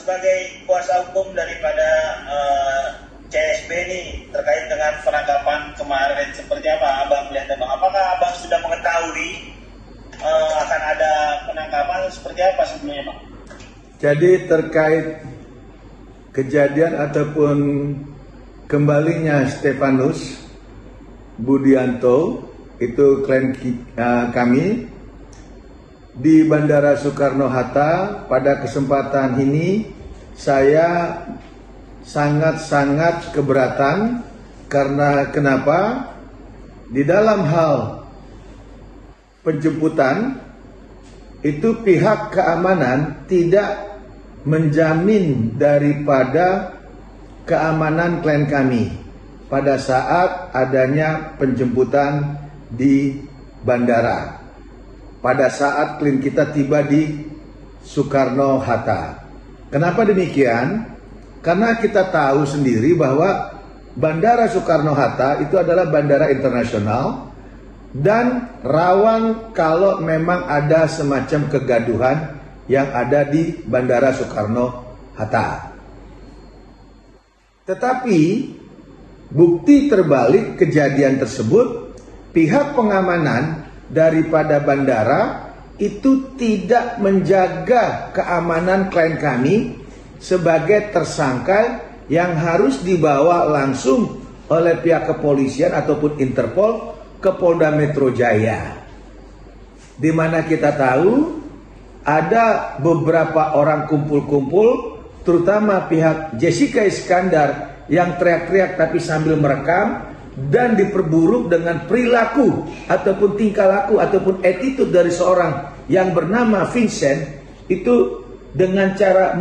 sebagai kuasa hukum daripada CSB ini terkait dengan penangkapan kemarin seperti apa Abang melihatnya Bang? Apakah Abang sudah mengetahui akan ada penangkapan seperti apa sebelumnya Bang? Jadi terkait kejadian ataupun kembalinya Stefanus Budianto, itu klien kami di Bandara Soekarno-Hatta, pada kesempatan ini saya sangat-sangat keberatan. Karena kenapa? Di dalam hal penjemputan itu pihak keamanan tidak menjamin daripada keamanan klien kami pada saat adanya penjemputan di bandara, pada saat klien kita tiba di Soekarno-Hatta. Kenapa demikian? Karena kita tahu sendiri bahwa Bandara Soekarno-Hatta itu adalah bandara internasional dan rawan kalau memang ada semacam kegaduhan yang ada di Bandara Soekarno-Hatta. Tetapi bukti terbalik kejadian tersebut, pihak pengamanan daripada bandara itu tidak menjaga keamanan klien kami sebagai tersangka yang harus dibawa langsung oleh pihak kepolisian ataupun Interpol ke Polda Metro Jaya. Di mana kita tahu ada beberapa orang kumpul-kumpul, terutama pihak Jessica Iskandar yang teriak-teriak tapi sambil merekam, dan diperburuk dengan perilaku ataupun tingkah laku ataupun attitude dari seorang yang bernama Vincent itu dengan cara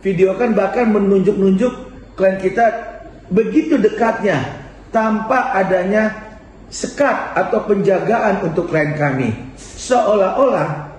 videokan bahkan menunjuk-nunjuk klien kita begitu dekatnya tanpa adanya sekat atau penjagaan untuk klien kami, seolah-olah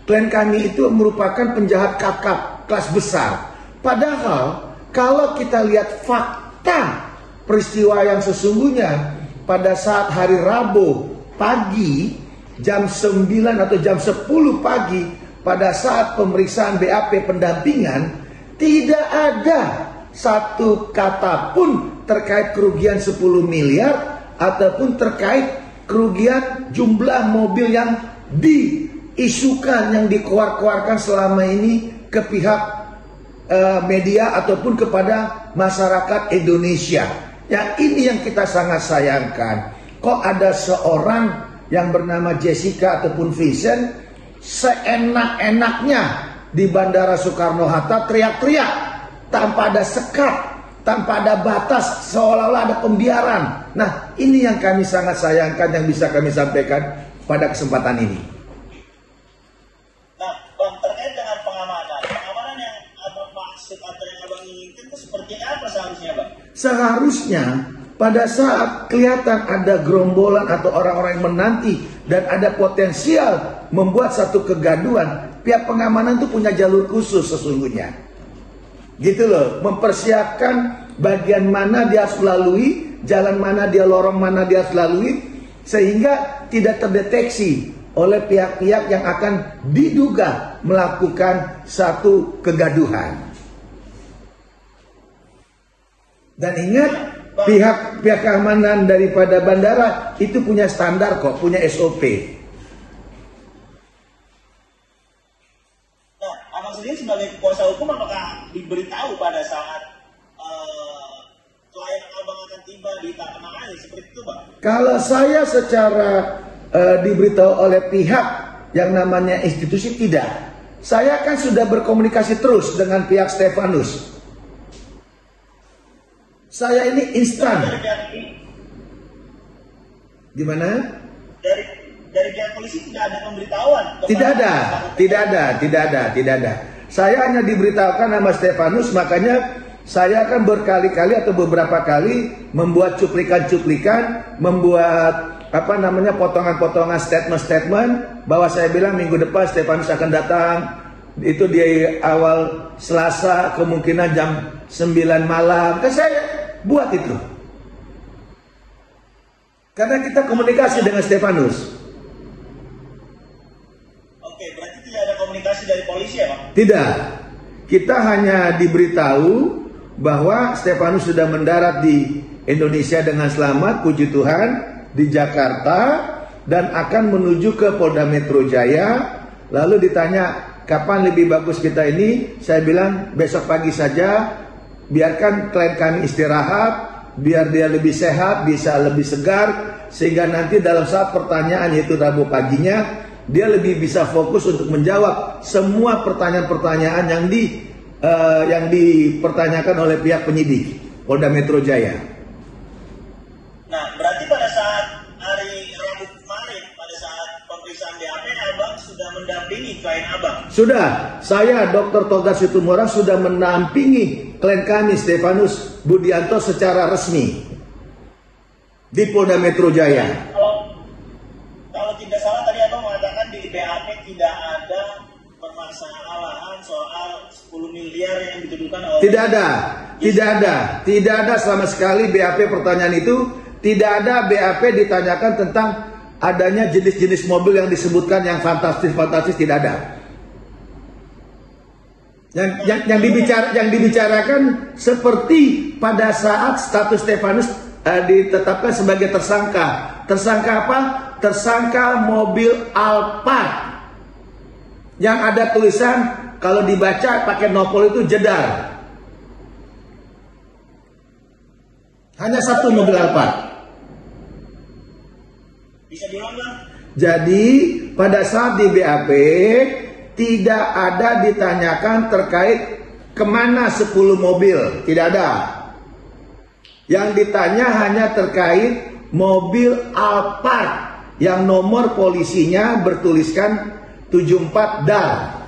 klien kami itu merupakan penjahat kakap kelas besar. Padahal kalau kita lihat fakta peristiwa yang sesungguhnya, pada saat hari Rabu pagi jam 9 atau jam 10 pagi, pada saat pemeriksaan BAP pendampingan, tidak ada satu kata pun terkait kerugian 10 miliar ataupun terkait kerugian jumlah mobil yang diisukan, yang dikeluarkan selama ini ke pihak media ataupun kepada masyarakat Indonesia. Yang ini yang kita sangat sayangkan. Kok ada seorang yang bernama Jessica ataupun Vincent seenak-enaknya di Bandara Soekarno-Hatta teriak-teriak tanpa ada sekat, tanpa ada batas, seolah-olah ada pembiaran. Nah, ini yang kami sangat sayangkan yang bisa kami sampaikan pada kesempatan ini. Nah, Bang, terkait dengan pengamanan yang Abang maksud atau yang Abang inginkan itu seperti apa seharusnya, Bang? Seharusnya pada saat kelihatan ada gerombolan atau orang-orang yang menanti dan ada potensial membuat satu kegaduhan, pihak pengamanan itu punya jalur khusus sesungguhnya. Gitu loh, mempersiapkan bagian mana dia harus lalui, jalan mana dia, lorong mana dia harus lalui, sehingga tidak terdeteksi oleh pihak-pihak yang akan diduga melakukan satu kegaduhan. Dan ingat, pihak keamanan daripada bandara itu punya standar kok, punya SOP. Nah, Abang sendiri sebagai kuasa hukum apakah diberitahu pada saat klien Abang akan tiba di tanah air seperti itu, Bang? Kalau saya secara diberitahu oleh pihak yang namanya institusi, tidak. Saya kan sudah berkomunikasi terus dengan pihak Stefanus. Saya ini instan. Gimana? Dari pihak polisi tidak ada pemberitahuan? Tidak ada. Saya hanya diberitahukan nama Stefanus, makanya saya akan berkali-kali atau beberapa kali membuat cuplikan-cuplikan, membuat potongan-potongan statement bahwa saya bilang minggu depan Stefanus akan datang. Itu di awal Selasa, kemungkinan jam 9 malam. Kan saya buat itu. Karena kita komunikasi dengan Stefanus. Oke, berarti tidak ada komunikasi dari polisi ya, Pak? Tidak. Kita hanya diberitahu bahwa Stefanus sudah mendarat di Indonesia dengan selamat, puji Tuhan, di Jakarta, dan akan menuju ke Polda Metro Jaya. Lalu ditanya, kapan lebih bagus kita ini? Saya bilang, besok pagi saja, biarkan klien kami istirahat, biar dia lebih sehat, bisa lebih segar, sehingga nanti dalam saat pertanyaan, yaitu Rabu paginya, dia lebih bisa fokus untuk menjawab semua pertanyaan-pertanyaan yang dipertanyakan oleh pihak penyidik Polda Metro Jaya. Nah, berarti pada saat hari Rabu kemarin, pada saat pemeriksaan BAP, Abang sudah mendampingi klien Abang? Sudah, saya Dr. Togar Situmorang sudah mendampingi klien kami Stefanus Budianto secara resmi di Polda Metro Jaya. Kalau tidak salah tadi Abang mengatakan di BAP tidak ada permasalahan soal 10 miliar yang dituduhkan oleh... Tidak ada sama sekali BAP pertanyaan itu. Tidak ada BAP ditanyakan tentang adanya jenis-jenis mobil yang disebutkan yang fantastis-fantastis, tidak ada. Yang dibicarakan seperti pada saat status Stefanus ditetapkan sebagai tersangka. Tersangka apa? Tersangka mobil Alphard yang ada tulisan, kalau dibaca pakai nopol itu Jedar. Hanya satu mobil Alphard. Bisa diulang, Bang? Jadi pada saat di BAP tidak ada ditanyakan terkait kemana 10 mobil, tidak ada. Yang ditanya hanya terkait mobil Alphard yang nomor polisinya bertuliskan 74 DAR.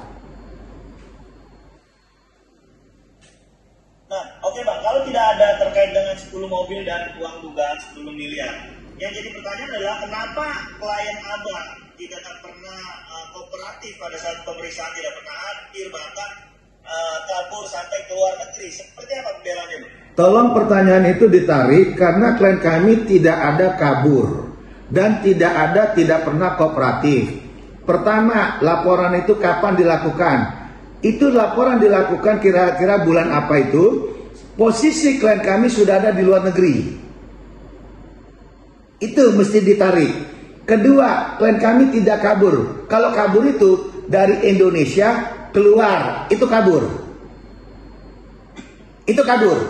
Nah, oke Bang, kalau tidak ada terkait dengan 10 mobil dan uang dugaan 10 miliar, yang jadi pertanyaan adalah kenapa klien Abang tidak pernah kooperatif pada saat pemeriksaan, tidak pernah hadir, bahkan kabur sampai ke luar negeri. Seperti apa pembelaannya? Tolong pertanyaan itu ditarik karena klien kami tidak ada kabur dan tidak pernah kooperatif. Pertama, laporan itu kapan dilakukan? Itu laporan dilakukan kira-kira bulan apa itu? Posisi klien kami sudah ada di luar negeri. Itu mesti ditarik. Kedua, klien kami tidak kabur. Kalau kabur itu dari Indonesia keluar, itu kabur. Itu kabur.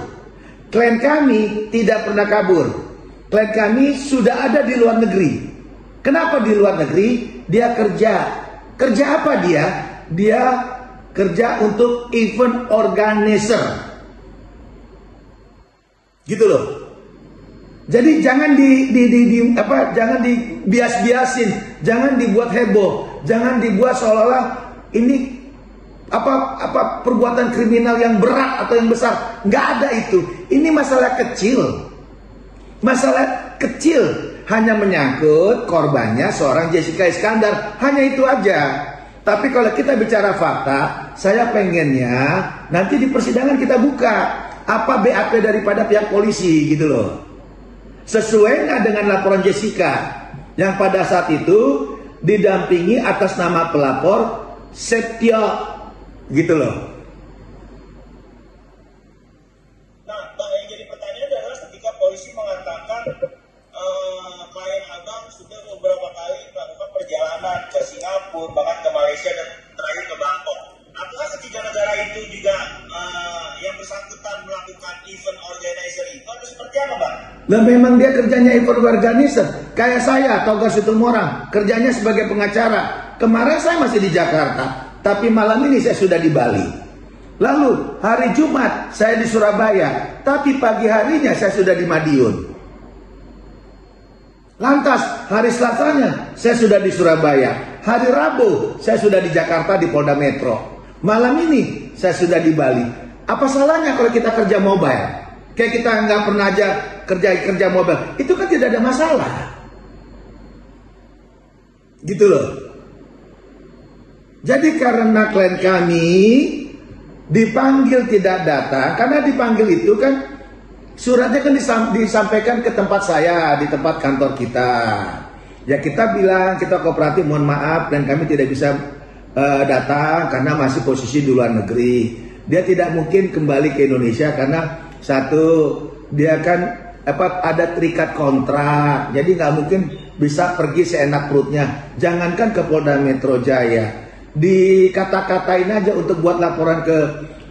Klien kami tidak pernah kabur. Klien kami sudah ada di luar negeri. Kenapa di luar negeri? Dia kerja. Kerja apa dia? Dia kerja untuk event organizer. Gitu loh. Jadi jangan jangan dibias-biasin, jangan dibuat heboh, jangan dibuat seolah-olah ini perbuatan kriminal yang berat atau yang besar. Nggak ada itu. Ini masalah kecil. Masalah kecil, hanya menyangkut korbannya seorang Jessica Iskandar, hanya itu aja. Tapi kalau kita bicara fakta, saya pengennya nanti di persidangan kita buka apa BAP daripada pihak polisi gitu loh. Sesuai nggak dengan laporan Jessica yang pada saat itu didampingi atas nama pelapor Setio gitu loh. Nah, yang jadi pertanyaan adalah ketika polisi mengatakan klien Abang sudah beberapa kali melakukan perjalanan ke Singapura, bahkan ke Malaysia dan terakhir ke Bangkok. Apakah ketiga negara itu juga yang bersangkutan melakukan event organizer itu atau seperti apa, Bang? Nah, memang dia kerjanya event organizer. Kayak saya, Togar Situmorang, kerjanya sebagai pengacara. Kemarin saya masih di Jakarta, tapi malam ini saya sudah di Bali. Lalu hari Jumat saya di Surabaya, tapi pagi harinya saya sudah di Madiun. Lantas hari Selasanya saya sudah di Surabaya. Hari Rabu saya sudah di Jakarta di Polda Metro. Malam ini saya sudah di Bali. Apa salahnya kalau kita kerja mobile? Kayak kita nggak pernah aja kerja mobile. Itu kan tidak ada masalah. Gitu loh. Jadi karena klien kami dipanggil tidak datang, karena dipanggil itu kan suratnya kan disampaikan ke tempat saya, di tempat kantor kita. Ya kita bilang, kita kooperatif, mohon maaf dan kami tidak bisa datang karena masih posisi di luar negeri. dia tidak mungkin kembali ke Indonesia karena satu, dia kan ada terikat kontrak, jadi nggak mungkin bisa pergi seenak perutnya. Jangankan ke Polda Metro Jaya, dikata-katain aja untuk buat laporan ke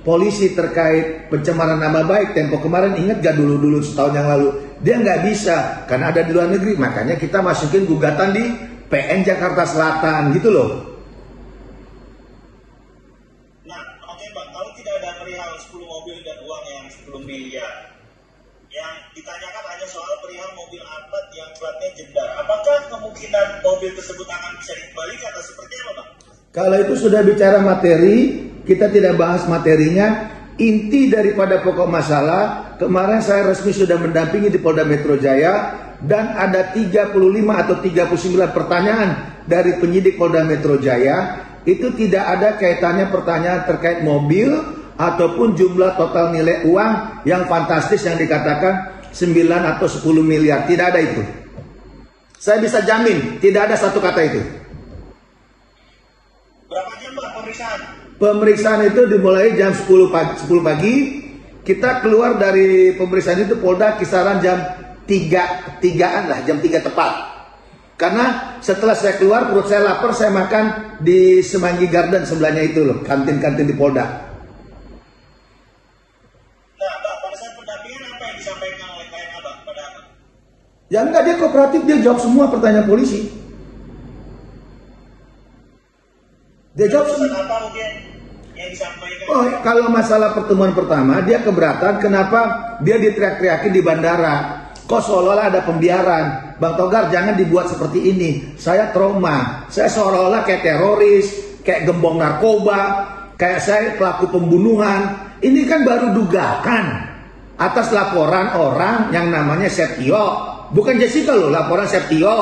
polisi terkait pencemaran nama baik. Tempo kemarin, ingat gak dulu setahun yang lalu, dia nggak bisa karena ada di luar negeri. Makanya kita masukin gugatan di PN Jakarta Selatan gitu loh. Nah, oke Bang, kalau tidak ada perihal 10 mobil dan uang yang 10 miliar, yang ditanyakan hanya soal perihal mobil Alphard yang platnya Jeddah, apakah kemungkinan mobil tersebut akan bisa dikembalikan atau seperti apa Bang? Kalau itu sudah bicara materi, kita tidak bahas materinya. Inti daripada pokok masalah, kemarin saya resmi sudah mendampingi di Polda Metro Jaya, dan ada 35 atau 39 pertanyaan dari penyidik Polda Metro Jaya. Itu tidak ada kaitannya pertanyaan terkait mobil ataupun jumlah total nilai uang yang fantastis yang dikatakan 9 atau 10 miliar. Tidak ada itu. Saya bisa jamin tidak ada satu kata itu. Berapa jam Bang pemeriksaan? Pemeriksaan itu dimulai jam 10 pagi. Kita keluar dari pemeriksaan itu Polda kisaran jam 3-an lah, jam 3 tepat. Karena setelah saya keluar perut saya lapar, saya makan di Semanggi Garden sebelahnya itu loh, kantin-kantin di Polda. Nah, Bang, pada saat pendampingan apa yang disampaikan oleh klien Abang pada Abang? Ya enggak, dia kooperatif, dia jawab semua pertanyaan polisi. Dia jawab semua. Apa mungkin yang disampaikan? Oh, kalau masalah pertemuan pertama, dia keberatan kenapa dia diteriak-teriakin di bandara. Kok seolah-olah ada pembiaran. Bang Togar, jangan dibuat seperti ini. Saya trauma. Saya seolah-olah kayak teroris, kayak gembong narkoba, kayak saya pelaku pembunuhan. Ini kan baru dugaan atas laporan orang yang namanya Septio. Bukan Jessica loh, laporan Septio.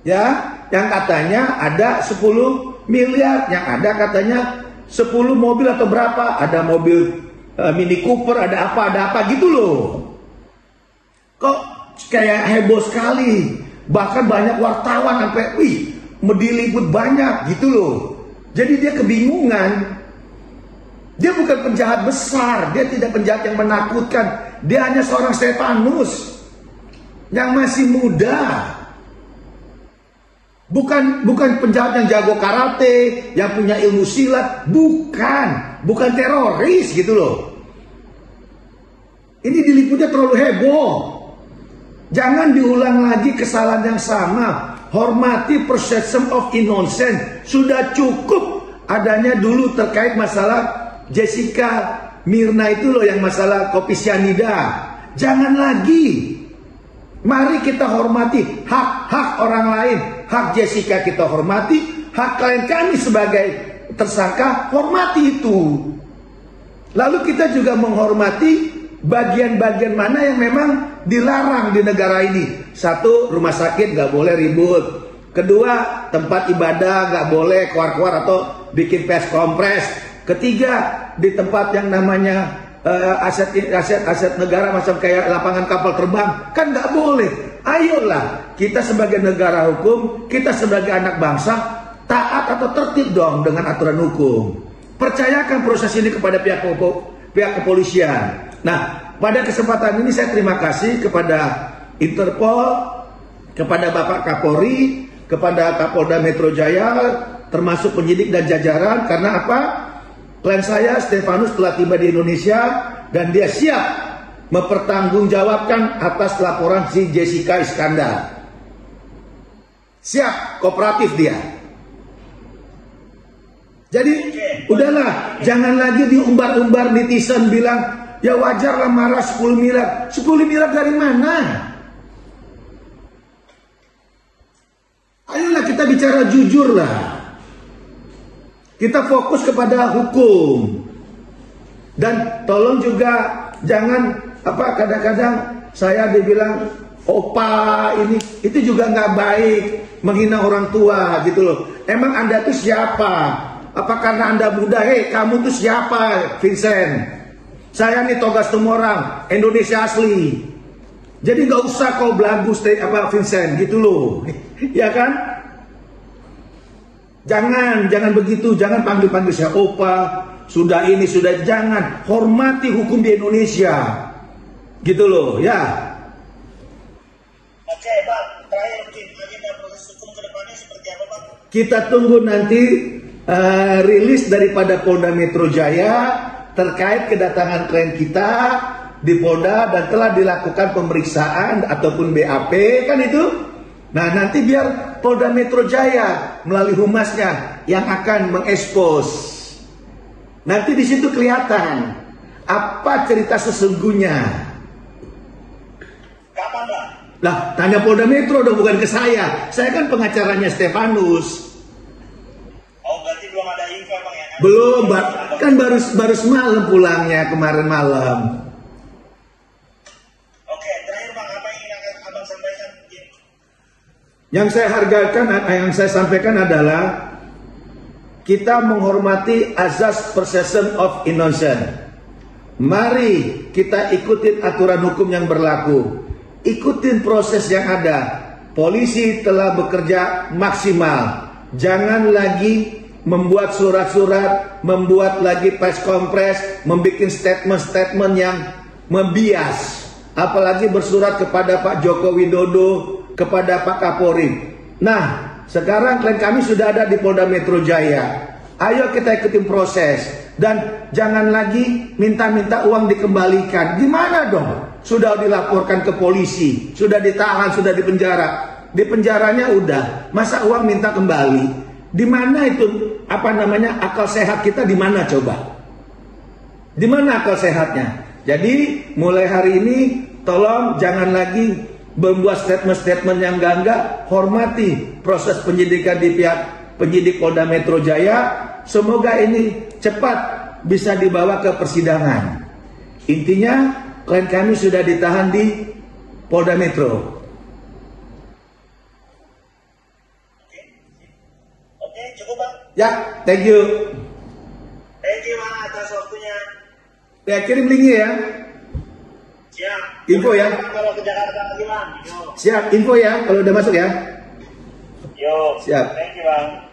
Ya, yang katanya ada 10 miliar, yang ada katanya 10 mobil atau berapa, ada mobil Mini Cooper, ada apa gitu loh. Kok kayak heboh sekali, bahkan banyak wartawan sampai diliput banyak gitu loh. Jadi dia kebingungan. Dia bukan penjahat besar, dia tidak penjahat yang menakutkan, dia hanya seorang Stefanus yang masih muda. Bukan penjahat yang jago karate, yang punya ilmu silat, bukan teroris gitu loh. Ini diliputnya terlalu heboh. Jangan diulang lagi kesalahan yang sama. Hormati presumption of innocence. Sudah cukup adanya dulu terkait masalah Jessica Mirna itu loh, yang masalah kopi cyanida. Jangan lagi. Mari kita hormati hak-hak orang lain. Hak Jessica kita hormati, hak klien kami sebagai tersangka hormati itu. Lalu kita juga menghormati bagian-bagian mana yang memang dilarang di negara ini. Satu, rumah sakit nggak boleh ribut. Kedua, tempat ibadah nggak boleh keluar-keluar atau bikin pes kompres. Ketiga, di tempat yang namanya aset negara macam kayak lapangan kapal terbang kan nggak boleh. Ayolah, kita sebagai negara hukum, kita sebagai anak bangsa taat atau tertib dong dengan aturan hukum. Percayakan proses ini kepada pihak kepolisian. Nah, pada kesempatan ini saya terima kasih kepada Interpol, kepada Bapak Kapolri, kepada Kapolda Metro Jaya, termasuk penyidik dan jajaran. Karena apa? Klien saya Stefanus telah tiba di Indonesia dan dia siap mempertanggungjawabkan atas laporan si Jessica Iskandar. Siap, kooperatif dia. Jadi udahlah, jangan lagi diumbar-umbar netizen bilang ya wajar lah marah 10 miliar. 10 miliar dari mana? Ayolah kita bicara jujur lah. Kita fokus kepada hukum. Dan tolong juga jangan kadang-kadang saya dibilang opa ini, itu juga nggak baik, menghina orang tua gitu loh. Emang Anda tuh siapa? Apa karena Anda muda? Hei, kamu tuh siapa, Vincent? Saya nih Togas Tumorang, Indonesia asli. Jadi nggak usah kau belagu Vincent gitu loh. Ya kan? Jangan begitu, jangan panggil-panggil saya opa, sudah ini, sudah jangan. Hormati hukum di Indonesia. Gitu loh, ya. Oke, Bang. Terakhir mungkin agenda proses hukum ke depannya seperti apa, Bang? Kita tunggu nanti rilis daripada Polda Metro Jaya terkait kedatangan klien kita di Polda dan telah dilakukan pemeriksaan ataupun BAP kan itu. Nah nanti biar Polda Metro Jaya melalui humasnya yang akan mengekspos. Nanti di situ kelihatan apa cerita sesungguhnya. Kapan, Bang? Lah tanya Polda Metro dong, bukan ke saya. Saya kan pengacaranya Stefanus. Oh, berarti belum ada info, Bang, ya? Belum, kan baru semalam pulangnya, kemarin malam. Oke, terakhir, Bang, apa yang ingin Abang sampaikan? Yang saya hargakan, yang saya sampaikan adalah kita menghormati azas presumption of innocence. Mari kita ikutin aturan hukum yang berlaku, ikutin proses yang ada. Polisi telah bekerja maksimal. Jangan lagi membuat surat-surat, membuat lagi press conference, membuat statement-statement yang membias. Apalagi bersurat kepada Pak Joko Widodo, kepada Pak Kapolri. Nah, sekarang klien kami sudah ada di Polda Metro Jaya. Ayo kita ikutin proses. Dan jangan lagi minta-minta uang dikembalikan. Gimana dong? Sudah dilaporkan ke polisi, sudah ditahan, sudah dipenjara. Di penjaranya udah, masa uang minta kembali? Di mana itu akal sehat kita di mana coba? Di mana akal sehatnya? Jadi mulai hari ini tolong jangan lagi membuat statement-statement yang enggak, hormati proses penyidikan di pihak penyidik Polda Metro Jaya. Semoga ini cepat bisa dibawa ke persidangan. Intinya klien kami sudah ditahan di Polda Metro. Oke, cukup, Bang. Ya, thank you. Thank you, Bang, atas waktunya. Ya, kirim linknya ya. Siap. Info ya. Kalau ke Jakarta lagi, Bang. Yo. Siap, info ya kalau udah masuk ya. Yo. Siap. Thank you, Bang.